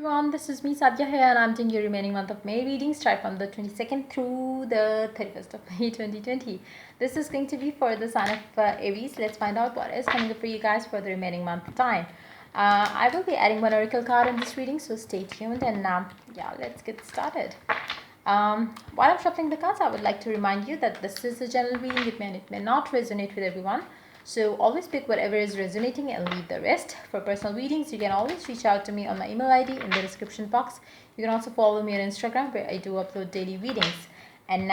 everyone, this is me Sadhya here and I'm doing your remaining month of May readings right from the 22nd through the 31st of May 2020. This is going to be for the sign of Aries. Let's find out what is coming up for you guys for the remaining month of time. I will be adding one oracle card in this reading, so stay tuned and yeah, let's get started. While I'm shuffling the cards, I would like to remind you that this is a general reading. It may not resonate with everyone. So always pick whatever is resonating and leave the rest. For personal readings, you can always reach out to me on my email ID in the description box. You can also follow me on Instagram where I do upload daily readings. And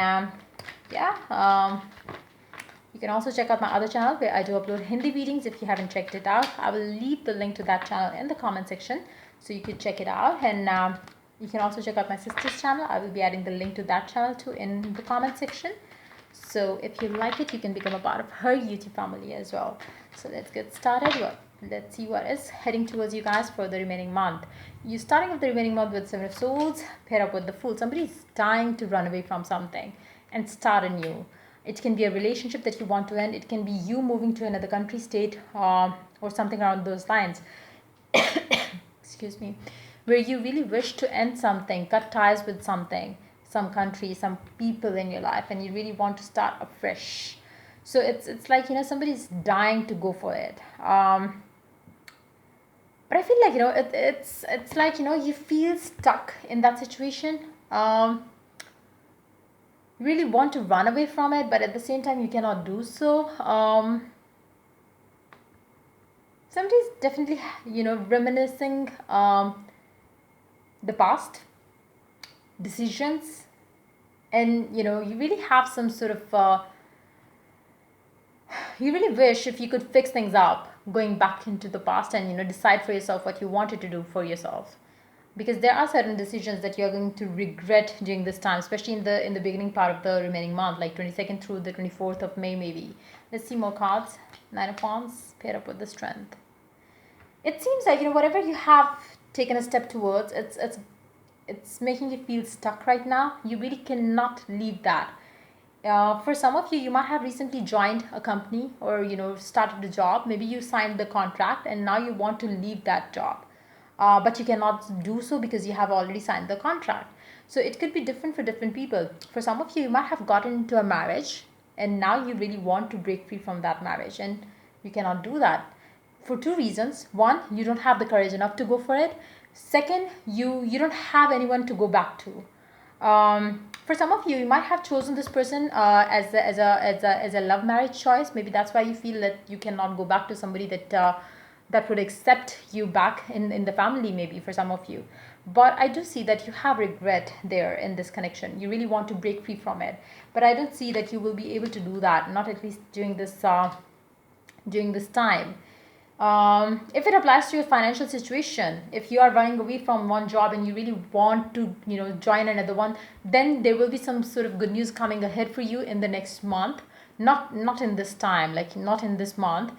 you can also check out my other channel where I do upload Hindi readings if you haven't checked it out. I will leave the link to that channel in the comment section so you can check it out. And you can also check out my sister's channel. I will be adding the link to that channel too in the comment section. So if you like it, you can become a part of her YouTube family as well. So let's get started. Let's see what is heading towards you guys for the remaining month. You're starting with the remaining month with Seven of Swords, pair up with the Fool. Somebody's dying to run away from something and start anew. It can be a relationship that you want to end. It can be you moving to another country, state, or something around those lines. Excuse me. Where you really wish to end something, cut ties with something, some country, some people in your life, and you really want to start afresh. So it's like, somebody's dying to go for it. But I feel like, it's like, you feel stuck in that situation. You really want to run away from it, but at the same time you cannot do so. Somebody's definitely, reminiscing the past decisions, and you really have some sort of you really wish if you could fix things up going back into the past and decide for yourself what you wanted to do for yourself, because there are certain decisions that you're going to regret during this time, especially in the beginning part of the remaining month, like 22nd through the 24th of May maybe. Let's see more cards. Nine of Wands paired up with the Strength. It seems like whatever you have taken a step towards, it's making you feel stuck right now. You really cannot leave that. For some of you, you might have recently joined a company or started a job. Maybe you signed the contract and now you want to leave that job, but you cannot do so because you have already signed the contract. So it could be different for different people. For some of you, you might have gotten into a marriage and now you really want to break free from that marriage, and you cannot do that for two reasons. One, you don't have the courage enough to go for it. Second, you don't have anyone to go back to. For some of you, you might have chosen this person as a love marriage choice. Maybe that's why you feel that you cannot go back to somebody that would accept you back in the family, maybe for some of you. But I do see that you have regret there in this connection. You really want to break free from it, but I don't see that you will be able to do that, not at least during this time. If it applies to your financial situation, if you are running away from one job and you really want to join another one, then there will be some sort of good news coming ahead for you in the next month. Not in this time, like not in this month.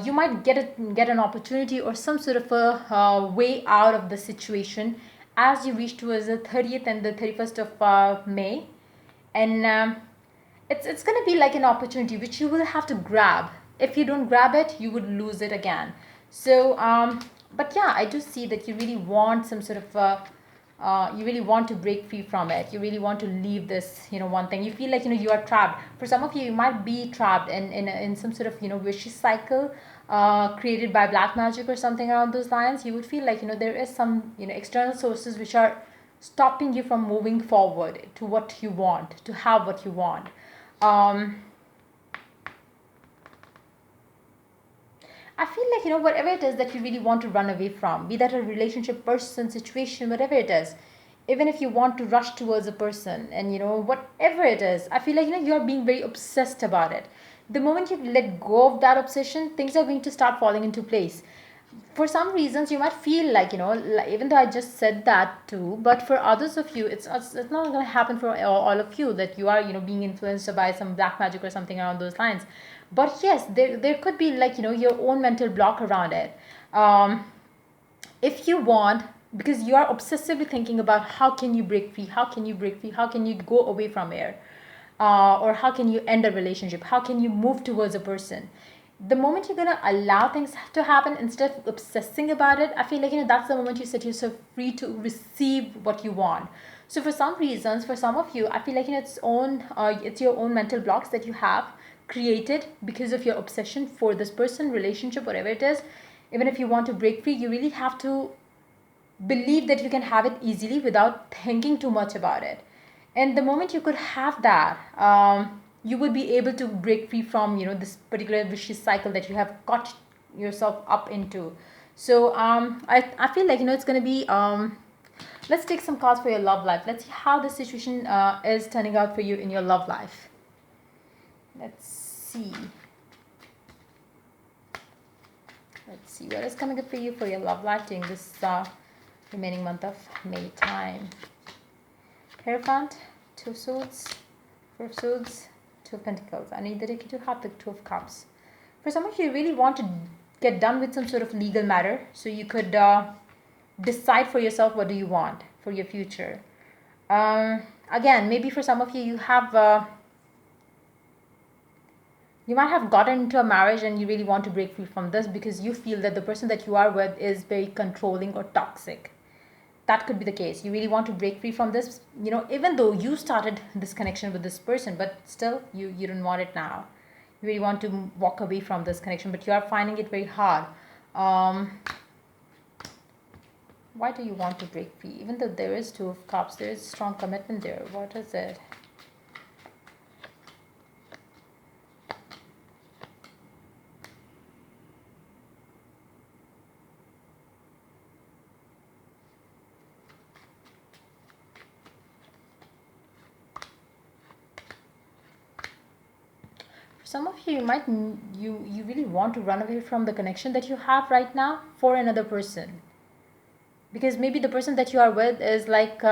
You might get an opportunity or some sort of a way out of the situation as you reach towards the 30th and the 31st of May. And it's going to be like an opportunity which you will have to grab. If you don't grab it, you would lose it again. So but yeah, I do see that you really want some sort of you really want to break free from it. You really want to leave this one thing. You feel like you are trapped. For some of you, you might be trapped in some sort of vicious cycle created by black magic or something around those lines. You would feel like there is some external sources which are stopping you from moving forward to what you want, to have what you want. I feel like, whatever it is that you really want to run away from, be that a relationship, person, situation, whatever it is, even if you want to rush towards a person and, whatever it is, I feel like, you are being very obsessed about it. The moment you let go of that obsession, things are going to start falling into place. For some reasons, you might feel like, like, even though I just said that too, but for others of you, it's not going to happen for all of you that you are, being influenced by some black magic or something around those lines. But yes, there could be like your own mental block around it. If you want, because you are obsessively thinking about how can you break free, how can you go away from here, or how can you end a relationship, how can you move towards a person. the moment you're gonna allow things to happen instead of obsessing about it, I feel like that's the moment you set yourself free to receive what you want. So for some reasons, for some of you, I feel like it's your own mental blocks that you have created because of your obsession for this person, relationship, whatever it is. Even if you want to break free, you really have to believe that you can have it easily without thinking too much about it. And the moment you could have that, you would be able to break free from this particular vicious cycle that you have got yourself up into. So I feel like it's going to be let's take some cards for your love life. Let's see how the situation is turning out for you in your love life. Let's see. Let's see what is coming up for you for your love life during this remaining month of May time. Hierophant, Two of Swords, Four of Swords, Two of Pentacles. I need the deck to have the Two of Cups. For some of you, you really want to get done with some sort of legal matter so you could decide for yourself what do you want for your future. Again, maybe for some of you, you might have gotten into a marriage and you really want to break free from this because you feel that the person that you are with is very controlling or toxic. That could be the case. You really want to break free from this, even though you started this connection with this person, but still you don't want it now. You really want to walk away from this connection, but you are finding it very hard. Why do you want to break free? Even though there is Two of Cups, there is strong commitment there. What is it? Some of you might you really want to run away from the connection that you have right now for another person, because maybe the person that you are with is like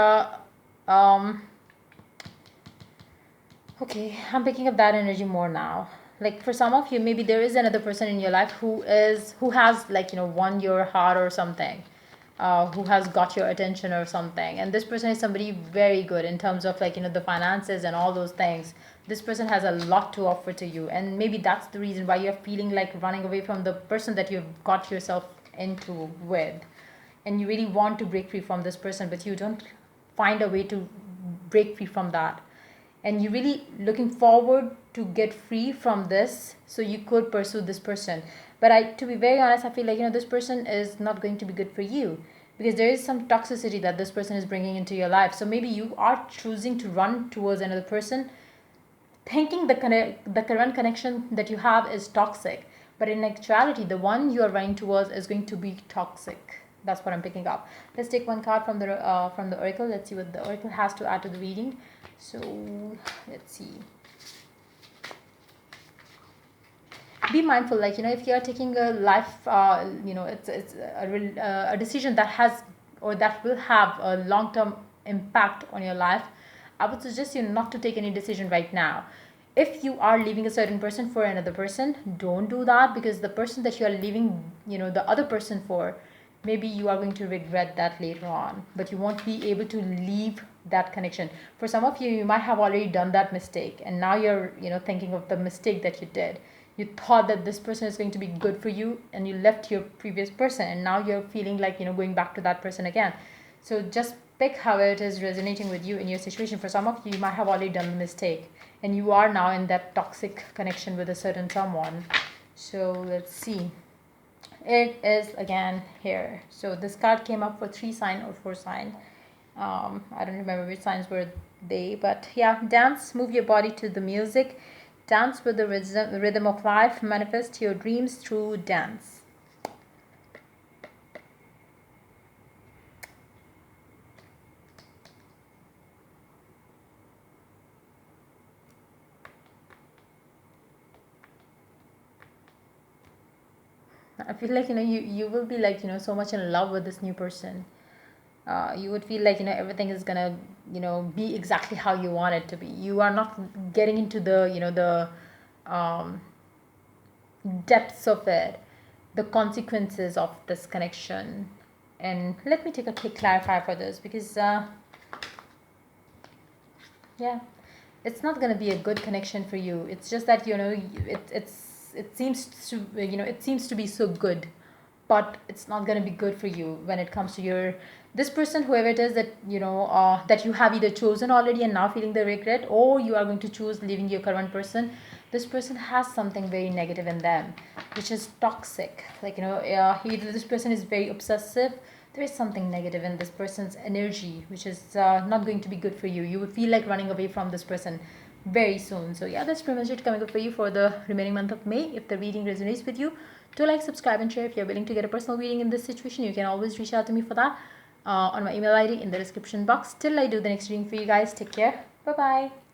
okay, I'm picking up that energy more now. Like for some of you, maybe there is another person in your life who has like won your heart or something, who has got your attention or something, and this person is somebody very good in terms of like the finances and all those things. This person has a lot to offer to you, and maybe that's the reason why you're feeling like running away from the person that you've got yourself into with, and you really want to break free from this person, but you don't find a way to break free from that, and you're really looking forward to get free from this so you could pursue this person. But to be very honest, I feel like this person is not going to be good for you, because there is some toxicity that this person is bringing into your life. So maybe you are choosing to run towards another person thinking the current connection that you have is toxic, but in actuality the one you are running towards is going to be toxic. That's what I'm picking up. Let's take one card from the oracle. Let's see what the oracle has to add to the reading. So let's see. Be mindful, like if you are taking a life it's a decision that has or that will have a long-term impact on your life. I would suggest you not to take any decision right now. If you are leaving a certain person for another person, don't do that, because the person that you are leaving the other person for, maybe you are going to regret that later on, but you won't be able to leave that connection. For some of you, you might have already done that mistake, and now you're thinking of the mistake that you did. You thought that this person is going to be good for you, and you left your previous person, and now you're feeling like going back to that person again. So just pick how it is resonating with you in your situation. For some of you, you might have already done the mistake, and you are now in that toxic connection with a certain someone. So let's see. It is again here. So this card came up for 3 sign or 4 sign. I don't remember which signs were they, but yeah. Dance, move your body to the music. Dance with the rhythm of life. Manifest your dreams through dance. I feel like you will be like so much in love with this new person. You would feel like everything is gonna be exactly how you want it to be. You are not getting into the the um, depths of it, the consequences of this connection. And let me take a quick clarifier for this, because yeah, it's not going to be a good connection for you. It's just that it seems to, it seems to be so good, but it's not going to be good for you when it comes to your this person, whoever it is that that you have either chosen already and now feeling the regret, or you are going to choose leaving your current person. This person has something very negative in them, which is toxic. Like, either this person is very obsessive. There is something negative in this person's energy, which is not going to be good for you. You would feel like running away from this person very soon. So yeah, that's pretty much it coming up for you for the remaining month of May. If the reading resonates with you, do like, subscribe, and share. If you're willing to get a personal reading in this situation, you can always reach out to me for that on my email ID in the description box. Till I do the next reading for you guys, take care. Bye bye.